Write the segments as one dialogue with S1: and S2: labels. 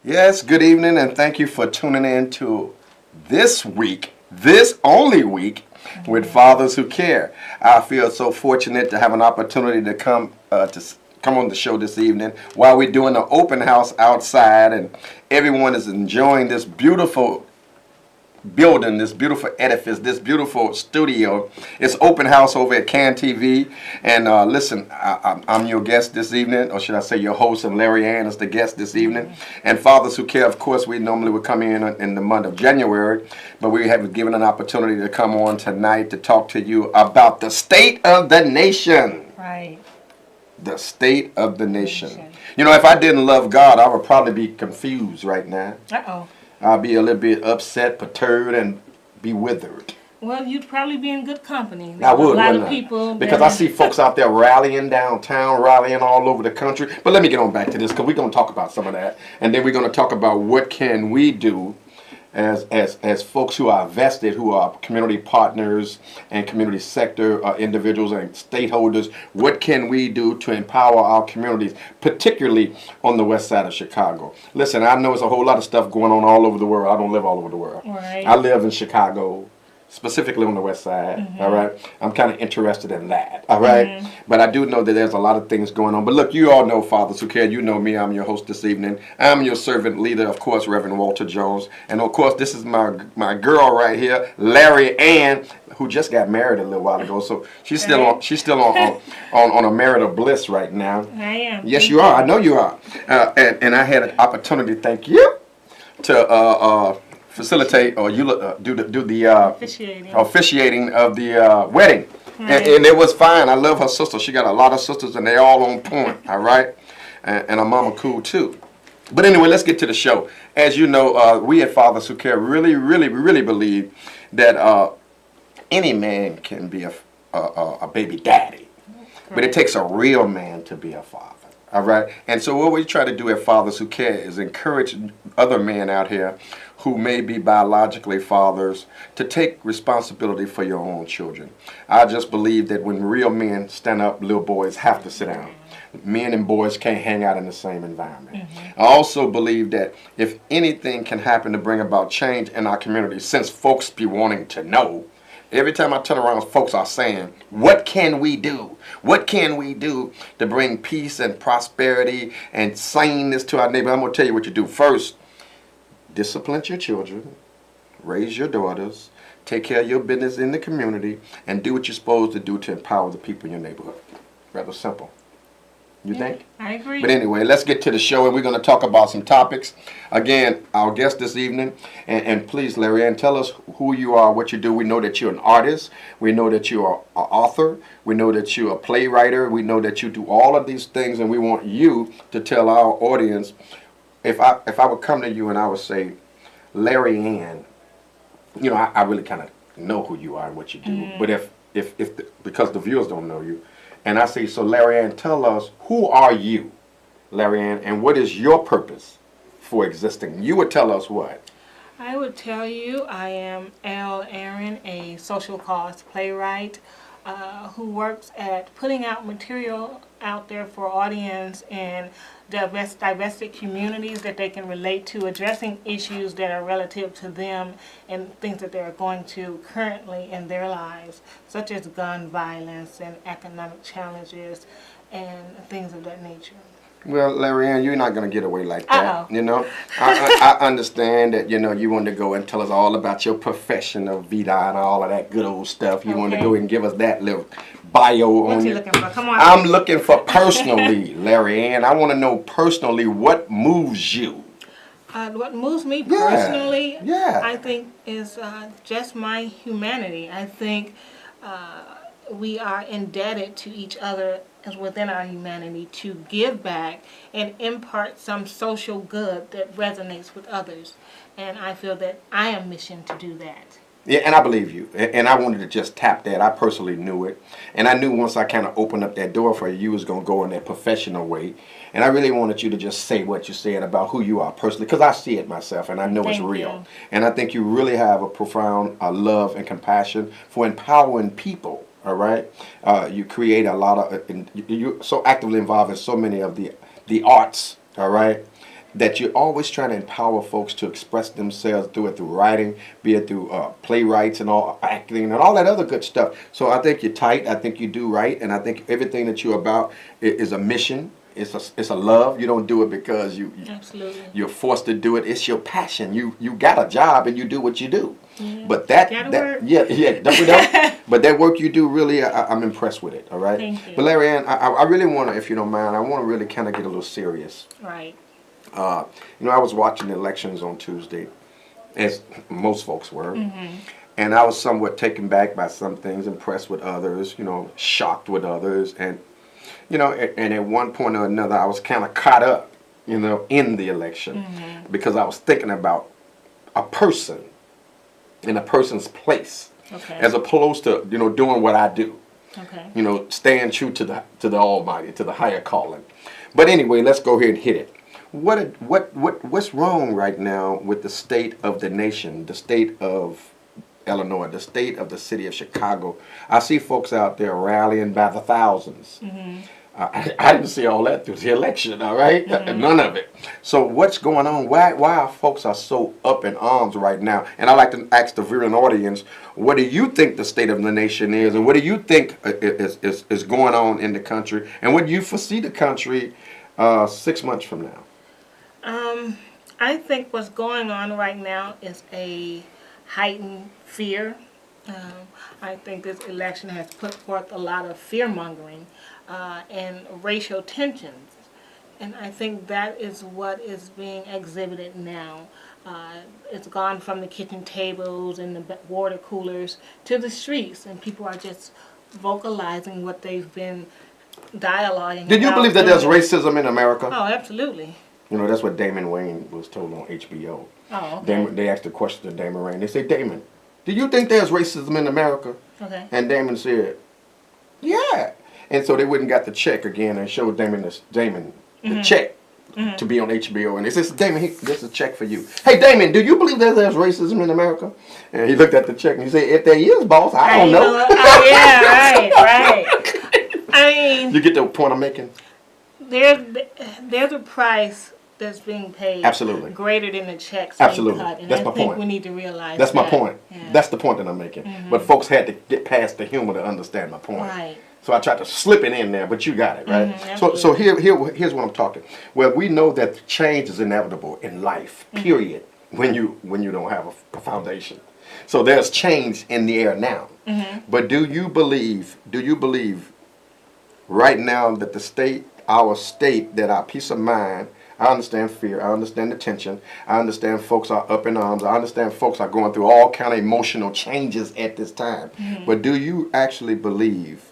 S1: Yes, good evening, and thank you for tuning in to this only week, with Fathers Who Care. I feel so fortunate to have an opportunity to come on the show this evening while we're doing the open house outside, and everyone is enjoying this beautiful building, this beautiful edifice, this beautiful studio. It's open house over at Can TV. And listen, I'm your guest this evening, or should I say your host, and Laury Ann is the guest this evening. And Fathers Who Care, of course, we normally would come in the month of January, but we have been given an opportunity to come on tonight to talk to you about the state of the nation.
S2: Right.
S1: The state of the nation. You know, if I didn't love God, I would probably be confused right now.
S2: Uh-oh.
S1: I'll be a little bit upset, perturbed, and be withered.
S2: Well, you'd probably be in good company.
S1: I would,
S2: a lot
S1: wouldn't
S2: of people.
S1: Because I see folks out there rallying downtown, rallying all over the country. But let me get on back to this, because we're going to talk about some of that. And then we're going to talk about what can we do as folks who are vested, who are community partners and community sector individuals and stakeholders. What can we do to empower our communities, particularly on the west side of Chicago? Listen, I know there's a whole lot of stuff going on all over the world. I don't live all over the world.
S2: Right.
S1: I live in Chicago, specifically on the west side, all right? I'm kind of interested in that, all right? But I do know that there's a lot of things going on. But look, you all know Fathers Who Care. You know me. I'm your host this evening. I'm your servant leader, of course, Reverend Walter Jones. And, of course, this is my girl right here, Laury Ann, who just got married a little while ago. So she's still on a marital bliss right now.
S2: I am.
S1: Yes, you are. I know you are. And I had an opportunity, thank you, to facilitate or do the officiating of the wedding.
S2: Right.
S1: And it was fine. I love her sister. She got a lot of sisters, and they all on point, all right? And her mama cool, too. But anyway, let's get to the show. As you know, we at Fathers Who Care really believe that any man can be a baby daddy. Correct. But it takes a real man to be a father. All right? And so what we try to do at Fathers Who Care is encourage other men out here who may be biologically fathers to take responsibility for your own children. I just believe that when real men stand up, little boys have to sit down. Men and boys can't hang out in the same environment. I also believe that if anything can happen to bring about change in our community, since folks be wanting to know, every time I turn around, folks are saying, what can we do? What can we do to bring peace and prosperity and saneness to our neighborhood? I'm going to tell you what you do. First, discipline your children, raise your daughters, take care of your business in the community, and do what you're supposed to do to empower the people in your neighborhood. Rather simple. You think?
S2: I agree.
S1: But anyway, let's get to the show, and we're going to talk about some topics. Again, our guest this evening, and please, Laury Ann, tell us who you are, what you do. We know that you're an artist. We know that you're an author. We know that you're a playwright. We know that you do all of these things, and we want you to tell our audience. If I would come to you and I would say, Laury Ann, you know, I really kind of know who you are and what you do. But because the viewers don't know you, and I say, so Laury Ann, tell us, who are you, Laury Ann, and what is your purpose for existing? You would tell us what?
S2: I would tell you I am Aaron, a social cause playwright who works at putting out material out there for audience in divested communities that they can relate to, addressing issues that are relative to them and things that they're going to currently in their lives, such as gun violence and economic challenges and things of that nature.
S1: Well, Laury Ann, you're not going to get away like that. You know, I understand that, you know, you want to go and tell us all about your professional vida and all of that good old stuff. You want to go and give us that little bio
S2: What
S1: on
S2: you
S1: you.
S2: looking for? Come on.
S1: I'm looking for personally, Laury Ann. I want to know personally what moves you.
S2: What moves me personally,
S1: Yeah.
S2: I think, is just my humanity. I think we are indebted to each other as within our humanity to give back and impart some social good that resonates with others. And I feel that I am missioned to do that.
S1: Yeah, and I believe you. And I wanted to just tap that. I personally knew it. And I knew once I kind of opened up that door for you, you was going to go in that professional way. And I really wanted you to just say what you said about who you are personally, because I see it myself and I know it's real.
S2: You.
S1: And I think you really have a profound love and compassion for empowering people, all right? You create a lot of, you're so actively involved in so many of the arts, all right? that you're always trying to empower folks to express themselves through writing, be it through playwrights and all acting and all that other good stuff. So I think you're tight. I think you do right, and I think everything that you're about is a mission. It's a love. You don't do it because
S2: Absolutely.
S1: you're forced to do it. It's your passion. You got a job and you do what you do.
S2: Yeah.
S1: But that
S2: work.
S1: yeah, don't we know? But that work you do, really, I'm impressed with it. All right.
S2: Thank you.
S1: But Laury Ann, I really want to, if you don't mind, I want to really kind of get a little serious.
S2: Right.
S1: I was watching the elections on Tuesday, as most folks were, and I was somewhat taken back by some things, impressed with others, shocked with others, and and at one point or another, I was kind of caught up, in the election, because I was thinking about a person in a person's place, as opposed to doing what I do, staying true to the Almighty, to the higher calling. But anyway, let's go ahead and hit it. What's wrong right now with the state of the nation, the state of Illinois, the state of the city of Chicago? I see folks out there rallying by the thousands. I didn't see all that through the election, all right? None of it. So what's going on? Why are folks are so up in arms right now? And I like to ask the viewing audience, what do you think the state of the nation is, and what do you think is going on in the country, and what do you foresee the country 6 months from now?
S2: I think what's going on right now is a heightened fear. I think this election has put forth a lot of fear-mongering and racial tensions. And I think that is what is being exhibited now. It's gone from the kitchen tables and the water coolers to the streets, and people are just vocalizing what they've been dialoguing.
S1: Did you believe that there's racism in America?
S2: Oh, absolutely.
S1: That's what Damon Wayne was told on HBO.
S2: Oh, okay.
S1: They asked a question to Damon Wayne. They said, Damon, do you think there's racism in America?
S2: Okay.
S1: And Damon said, yeah. And so they went and got the check again and showed Damon the check to be on HBO. And they said, Damon, this is a check for you. Hey, Damon, do you believe that there's racism in America? And he looked at the check and he said, if there is, boss, I don't know.
S2: Oh, yeah, right. I mean,
S1: you get the point I'm making?
S2: There's a price that's being paid.
S1: Absolutely.
S2: Greater than the checks
S1: Absolutely.
S2: being cut. And
S1: That's
S2: I
S1: my
S2: think
S1: point.
S2: we need to realize
S1: That's
S2: that.
S1: my point.
S2: Yeah.
S1: That's the point that I'm making. But folks had to get past the humor to understand my point.
S2: Right.
S1: So I tried to slip it in there, but you got it, right?
S2: Absolutely.
S1: So here's what I'm talking. Well, we know that change is inevitable in life, period, when you don't have a foundation. So there's change in the air now. But do you believe right now that our state, that our peace of mind, I understand fear, I understand the tension, I understand folks are up in arms, I understand folks are going through all kind of emotional changes at this time. But do you actually believe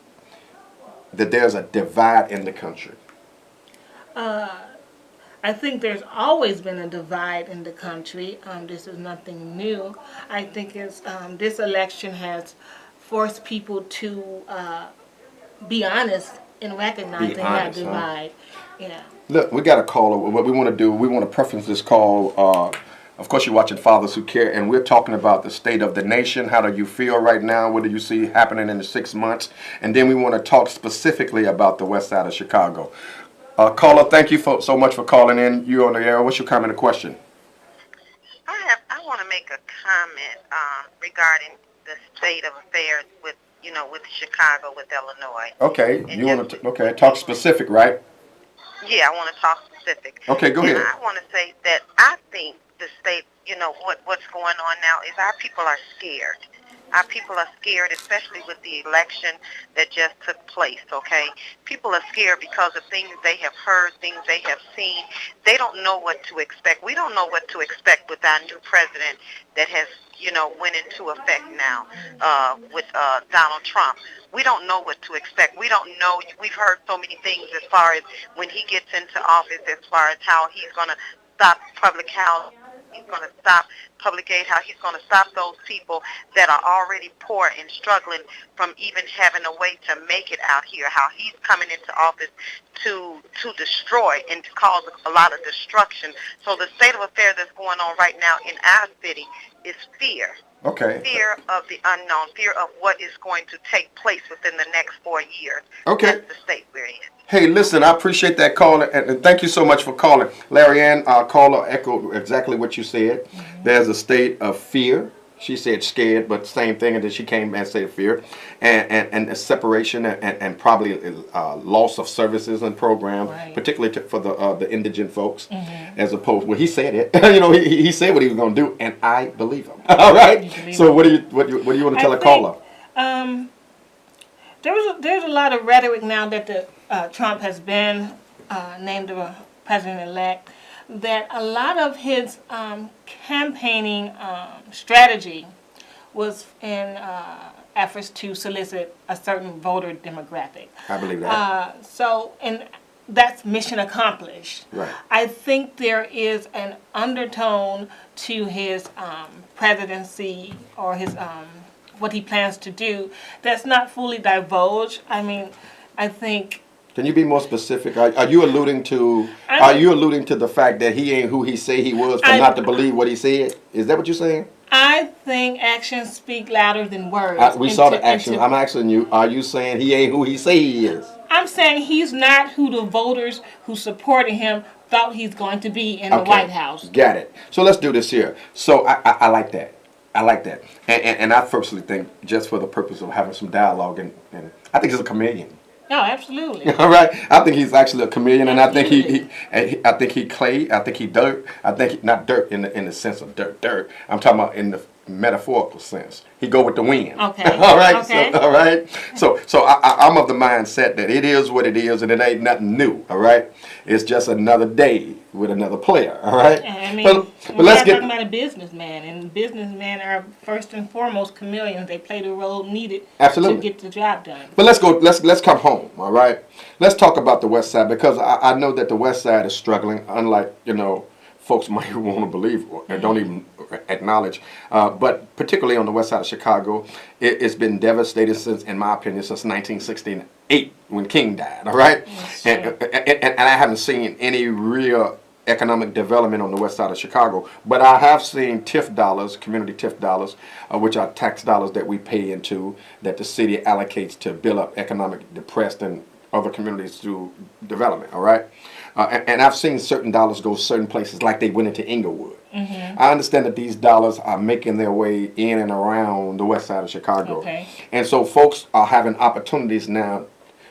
S1: that there's a divide in the country?
S2: I think there's always been a divide in the country. This is nothing new. I think this election has forced people to be honest in recognizing that divide. Yeah.
S1: Look, we got a caller. What we want to do, we want to preference this call. Of course, you're watching Fathers Who Care, and we're talking about the state of the nation. How do you feel right now? What do you see happening in the 6 months? And then we want to talk specifically about the west side of Chicago. Caller, thank you so much for calling in. You're on the air. What's your comment or question?
S3: I want to make a comment regarding the state of affairs with Chicago, with Illinois.
S1: Okay, you want to talk specific, right?
S3: Yeah, I want to talk specific.
S1: Okay, go ahead.
S3: And I want to say that I think the state, what's going on now is our people are scared. Our people are scared, especially with the election that just took place, okay? People are scared because of things they have heard, things they have seen. They don't know what to expect. We don't know what to expect with our new president that has, went into effect now with Donald Trump. We don't know what to expect. We don't know. We've heard so many things as far as when he gets into office, as far as how he's going to stop public housing. He's going to stop public aid, how he's going to stop those people that are already poor and struggling from even having a way to make it out here, how he's coming into office to destroy and to cause a lot of destruction. So the state of affairs that's going on right now in our city is fear.
S1: Okay.
S3: Fear of the unknown, fear of what is going to take place within the next 4 years.
S1: Okay.
S3: That's the state we're in.
S1: Hey, listen, I appreciate that call, and thank you so much for calling. Larry Ann, our caller echoed exactly what you said. There's a state of fear. She said scared, but same thing, and then she came and said fear, and a separation, and probably loss of services and programs,
S2: Right.
S1: particularly for the indigent folks, as opposed. Well, he said it. You know, he said what he was going to do, and I believe him. All right. So what do you want to tell a caller?
S2: There's a lot of rhetoric now that the Trump has been named the president-elect, that a lot of his campaigning strategy was in efforts to solicit a certain voter demographic.
S1: I believe that.
S2: And that's mission accomplished.
S1: Right.
S2: I think there is an undertone to his presidency or his what he plans to do that's not fully divulged. I mean, I think.
S1: Can you be more specific? Are you alluding to the fact that he ain't who he say he was for not to believe what he said? Is that what you're saying?
S2: I think actions speak louder than words.
S1: We saw the actions. I'm asking you, are you saying he ain't who he say he is?
S2: I'm saying he's not who the voters who supported him thought he's going to be in the White House.
S1: Got it. So let's do this here. So I like that. I like that. And I personally think, just for the purpose of having some dialogue, and I think he's a chameleon.
S2: No, absolutely.
S1: All right. I think he's actually a chameleon, and
S2: Absolutely.
S1: I think he clay. I think he dirt. I think not dirt in the sense of dirt. I'm talking about in the metaphorical sense. He go with the wind.
S2: Okay.
S1: All right.
S2: Okay.
S1: So, all right. So I'm of the mindset that it is what it is, and it ain't nothing new. All right. It's just another day with another player. All right.
S2: I mean,
S1: but
S2: we're
S1: let's
S2: not
S1: get
S2: talking about a businessman, and businessmen are first and foremost chameleons. They play the role needed
S1: Absolutely.
S2: to get the job done.
S1: But let's go. Let's come home. All right. Let's talk about the West Side, because I know that the West Side is struggling, unlike folks might want to believe or don't even acknowledge. But particularly on the West Side of Chicago, it's been devastated since, in my opinion, since 1968 when King died. All right.
S2: Yes,
S1: And I haven't seen any real economic development on the West Side of Chicago, but I have seen TIF dollars, community TIF dollars, which are tax dollars that we pay into, that the city allocates to build up economic depressed and other communities through development. All right. And I've seen certain dollars go certain places, like they went into Inglewood. I understand that these dollars are making their way in and around the West Side of Chicago.
S2: Okay.
S1: And so folks are having opportunities now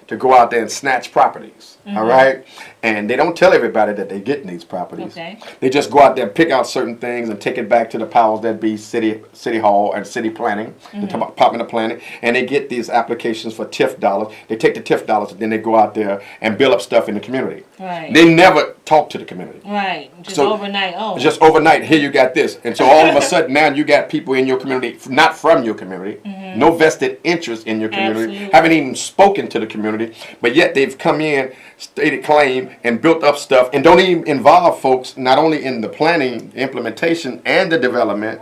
S1: to go out there and snatch properties. All right. And they don't tell everybody that they're getting these properties.
S2: Okay.
S1: They just go out there and pick out certain things and take it back to the powers that be, city hall and city planning, the Department of Planning, and they get these applications for TIF dollars. They take the TIF dollars and then they go out there and build up stuff in the community.
S2: Right.
S1: They never talk to the community.
S2: Right. Just
S1: So,
S2: overnight. Oh.
S1: Just overnight, here you got this. And so all of a sudden now you got people in your community, not from your community, no vested interest in your community,
S2: Absolutely.
S1: haven't even spoken to the community, but yet they've come in, stated claim, and built up stuff, and don't even involve folks not only in the planning, implementation, and the development.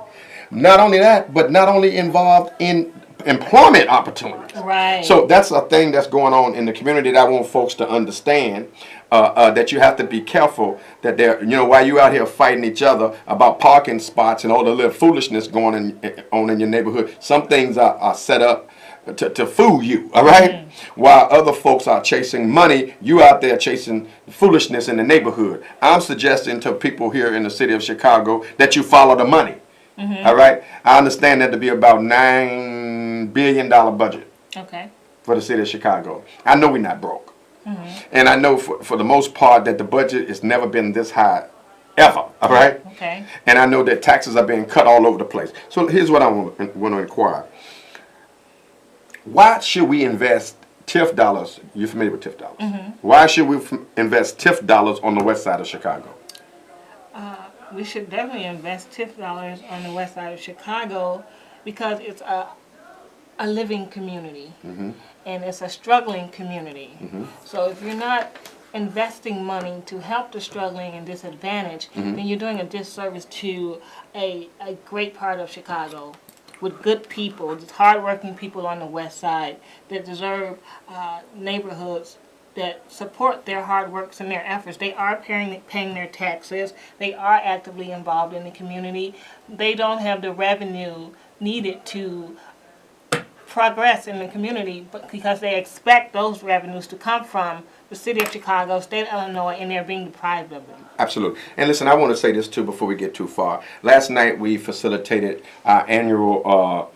S1: Not only that, but not only involved in employment opportunities.
S2: Right.
S1: So that's a thing that's going on in the community that I want folks to understand. That you have to be careful that they're, while you out here fighting each other about parking spots and all the little foolishness going on in your neighborhood, some things are set up to fool you, all right? While other folks are chasing money, you out there chasing foolishness in the neighborhood. I'm suggesting to people here in the city of Chicago that you follow the money, all right? I understand that to be about $9 billion budget
S2: Okay.
S1: for the city of Chicago. I know we're not broke. And I know for the most part that the budget has never been this high, ever, all right?
S2: Okay.
S1: And I know that taxes are being cut all over the place. So here's what I want to inquire. Why should we invest TIF dollars? You're familiar with TIF dollars. Why should we invest TIF dollars on the West Side of Chicago?
S2: We should definitely invest TIF dollars on the West Side of Chicago because it's a living community and it's a struggling community. So if you're not investing money to help the struggling and disadvantaged, then you're doing a disservice to a great part of Chicago with good people, hardworking people on the West Side that deserve neighborhoods that support their hard works and their efforts. They are paying their taxes. They are actively involved in the community. They don't have the revenue needed to progress in the community, but because they expect those revenues to come from the city of Chicago, state of Illinois, and they're being deprived of them.
S1: Absolutely. And listen, I want to say this too before we get too far. Last night we facilitated our annual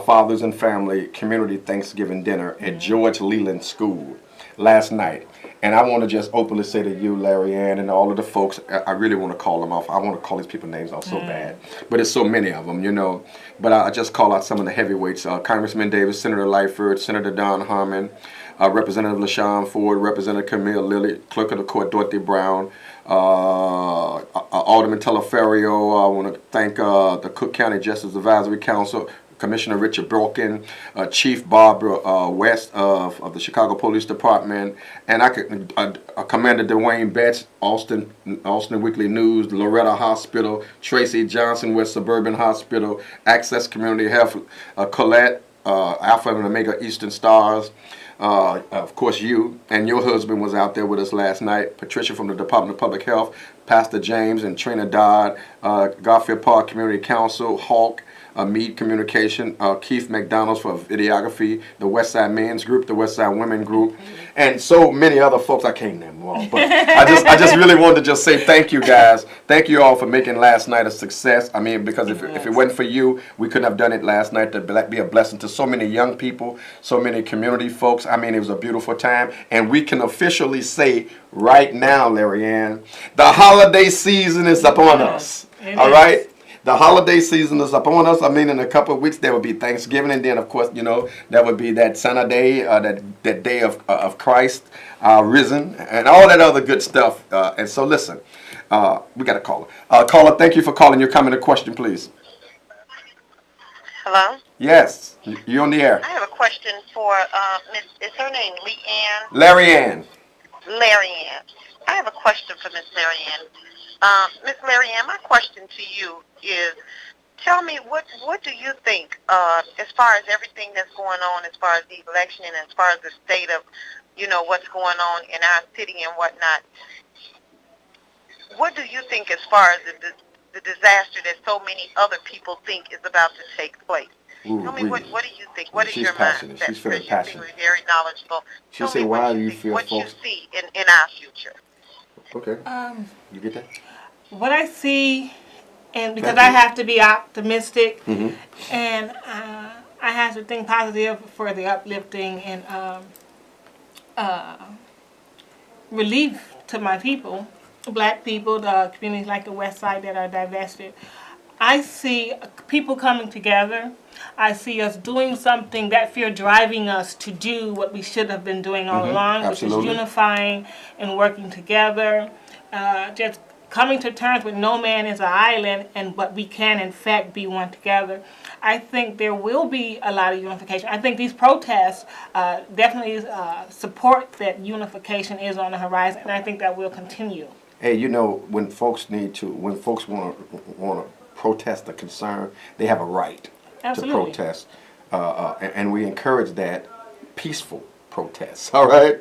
S1: Fathers and Family Community Thanksgiving Dinner at George Leland School last night. And I want to just openly say to you, Laury Ann, and all of the folks, I really want to call them off. I want to call these people's names out so bad. But it's so many of them, you know. But I just call out some of the heavyweights. Congressman Davis, Senator Lightford, Senator Don Harmon, Representative LaShawn Ford, Representative Camille Lilly, Clerk of the Court Dorothy Brown, Alderman Teleferio. I want to thank the Cook County Justice Advisory Council, Commissioner Richard Broken, Chief Barbara West of the Chicago Police Department, and Commander Dwayne Betts, Austin Weekly News, Loretta Hospital, Tracy Johnson, West Suburban Hospital, Access Community Health, Colette, Alpha and Omega Eastern Stars. Of course, you and your husband was out there with us last night. Patricia from the Department of Public Health, Pastor James and Trina Dodd, Garfield Park Community Council, Hawk, Mead Communication, Keith McDonald's for videography, the Westside Men's Group, the Westside Women Group, and so many other folks. I can't name them all, but I just really wanted to just say thank you guys. Thank you all for making last night a success. I mean, because if it wasn't for you, we couldn't have done it last night. To be a blessing to so many young people, so many community folks. I mean, it was a beautiful time, and we can officially say right now, Laury Ann, the holiday season is upon us. All right? The holiday season is upon us. I mean, in a couple of weeks, there will be Thanksgiving, and then, of course, you know, that would be that Sunday day, that day of Christ risen, and all that other good stuff. And so, listen, we got a caller. Caller, thank you for calling. Your comment or question, please.
S3: Hello?
S1: Yes, you're on the air.
S3: I have a question for Miss, is her name Lee Ann?
S1: Laury Ann.
S3: Larry Ann. I have a question for Miss Larry Ann. Miss Larry Ann, my question to you is, tell me, what do you think, as far as everything that's going on, as far as the election and as far as the state of, you know, what's going on in our city and whatnot, what do you think as far as the disaster that so many other people think is about to take place?
S1: Ooh,
S3: tell me, what do you think? What is
S1: She's
S3: your
S1: passionate.
S3: mindset?
S1: She's very
S3: You
S1: passionate.
S3: seem very knowledgeable.
S1: She
S3: Tell
S1: said,
S3: me
S1: why
S3: what
S1: do you
S3: think,
S1: feel
S3: what
S1: folks...
S3: you see in our future.
S1: Okay. You get that?
S2: What I see, and because
S1: Thank you.
S2: I have to be optimistic,
S1: Mm-hmm.
S2: and I have to think positive for the uplifting and relief to my people, black people, the communities like the West Side that are divested. I see people coming together. I see us doing something that fear driving us to do what we should have been doing all along,
S1: Absolutely.
S2: which is unifying and working together. Just coming to terms with no man is an island, but we can in fact be one together. I think there will be a lot of unification. I think these protests definitely support that unification is on the horizon, and I think that will continue.
S1: Hey, you know, when folks want to protest a concern, they have a right
S2: Absolutely.
S1: to protest, and we encourage that peaceful protests. All right.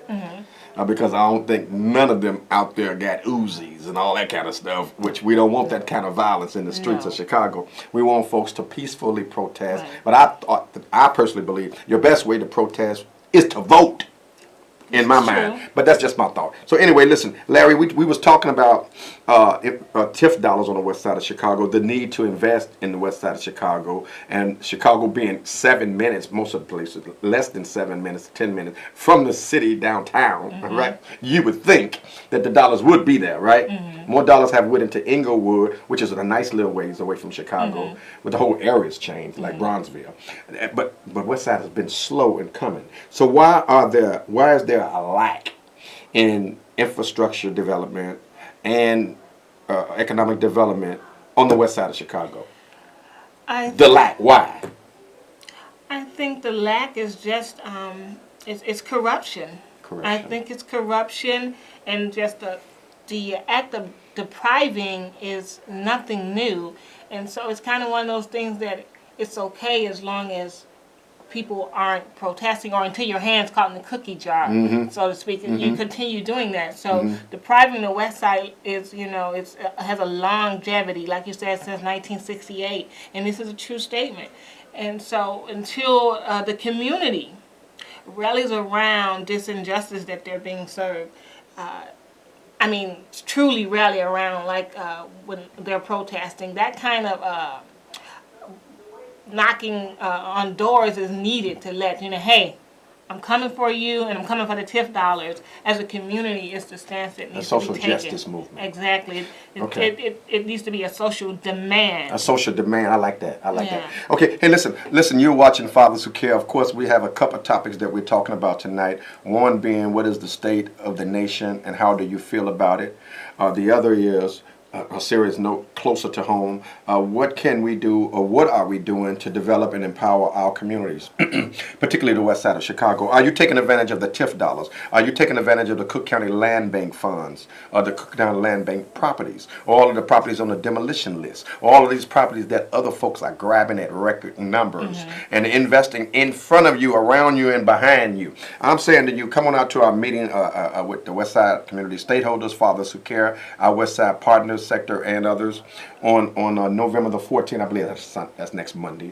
S1: Because I don't think none of them out there got Uzis and all that kind of stuff, which we don't want that kind of violence in the streets of Chicago. We want folks to peacefully protest.
S2: Right.
S1: But I personally believe your best way to protest is to vote. In my mind, but that's just my thought. So anyway, listen, Larry, we was talking about TIF dollars on the west side of Chicago, the need to invest in the west side of Chicago, and Chicago being 7 minutes, most of the places, less than 7 minutes, 10 minutes from the city downtown, right? You would think that the dollars would be there, right? More dollars have went into Inglewood, which is a nice little ways away from Chicago, but the whole area's changed, like Bronzeville. But west side has been slow in coming. So why is there a lack in infrastructure development and economic development on the west side of Chicago? The lack, why?
S2: I think the lack is just it's corruption. I think it's corruption, and just the act of depriving is nothing new, and so it's kind of one of those things that it's okay as long as people aren't protesting or until your hand's caught in the cookie jar, so to speak, and you continue doing that. So depriving the West Side is, you know, has a longevity, like you said, since 1968, and this is a true statement. And so until the community rallies around this injustice that they're being served, I mean, truly rally around, like when they're protesting, that kind of knocking on doors is needed to let you know, hey, I'm coming for you, and I'm coming for the TIF dollars. As a community, it's the stance that needs to be taken.
S1: A social justice movement.
S2: Exactly.
S1: Okay.
S2: It needs to be a social demand.
S1: A social demand. I like that. I like that. Okay. Hey, listen. You're watching Fathers Who Care. Of course, we have a couple of topics that we're talking about tonight. One being, what is the state of the nation, and how do you feel about it? The other is a serious note closer to home. What can we do, or what are we doing to develop and empower our communities, particularly the west side of Chicago? Are you taking advantage of the TIF dollars? Are you taking advantage of the Cook County Land Bank funds, or the Cook County Land Bank properties, or all of the properties on the demolition list, or all of these properties that other folks are grabbing at record numbers and investing in front of you, around you, and behind you? I'm saying to you, come on out to our meeting with the Westside Community Stakeholders, Fathers Who Care, our Westside partners, sector, and others on November the 14th. I believe that's next Monday,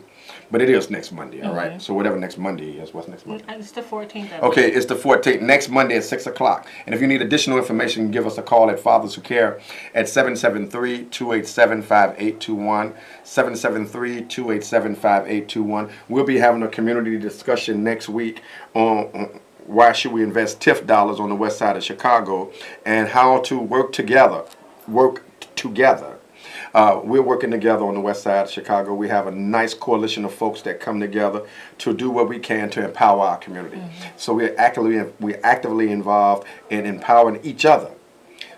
S1: but it is next Monday. All right. So whatever next Monday is, what's next Monday?
S2: It's the 14th.
S1: Okay, it's the 14th. Next Monday at 6 o'clock. And if you need additional information, give us a call at Fathers Who Care at 773-287-5821. 773-287-5821. We'll be having a community discussion next week on why should we invest TIF dollars on the west side of Chicago, and how to work together. We're working together on the west side of Chicago. We have a nice coalition of folks that come together to do what we can to empower our community. So we're actively involved in empowering each other.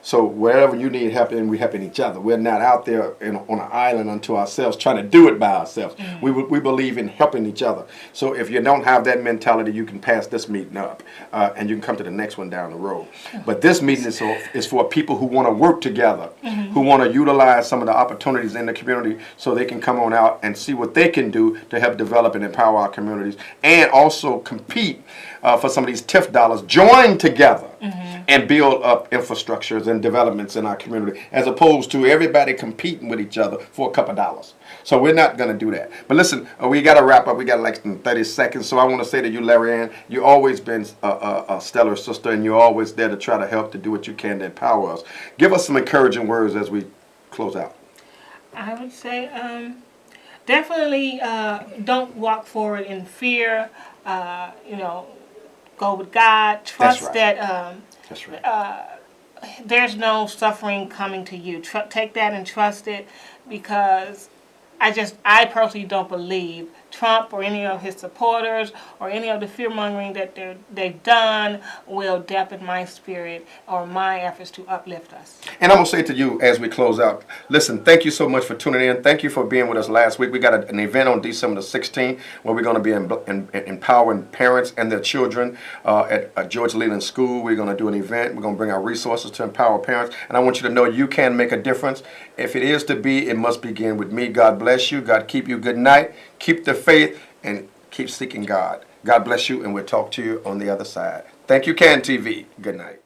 S1: So wherever you need help, and we're helping each other. We're not out there on an island unto ourselves trying to do it by ourselves. We believe in helping each other. So if you don't have that mentality, you can pass this meeting up, and you can come to the next one down the road. But this meeting is for people who want to work together, who want to utilize some of the opportunities in the community, so they can come on out and see what they can do to help develop and empower our communities, and also compete for some of these TIF dollars. Join together and build up infrastructures and developments in our community, as opposed to everybody competing with each other for a couple of dollars. So we're not going to do that. But listen, we got to wrap up. We got like 30 seconds. So I want to say to you, Laury Ann, you've always been a stellar sister, and you're always there to try to help, to do what you can to empower us. Give us some encouraging words as we close out.
S2: I would say definitely don't walk forward in fear. Go with God. Trust that
S1: That's right.
S2: there's no suffering coming to you. Take that and trust it, because I personally don't believe Trump or any of his supporters or any of the fear-mongering that they've done will dampen my spirit or my efforts to uplift us.
S1: And I'm going to say to you as we close out, listen, thank you so much for tuning in. Thank you for being with us last week. We got an event on December the 16th where we're going to be empowering parents and their children at George Leland School. We're going to do an event. We're going to bring our resources to empower parents. And I want you to know you can make a difference. If it is to be, it must begin with me. God bless you. God keep you. Good night. Keep the faith and keep seeking God. God bless you, and we'll talk to you on the other side. Thank you, CAN TV. Good night.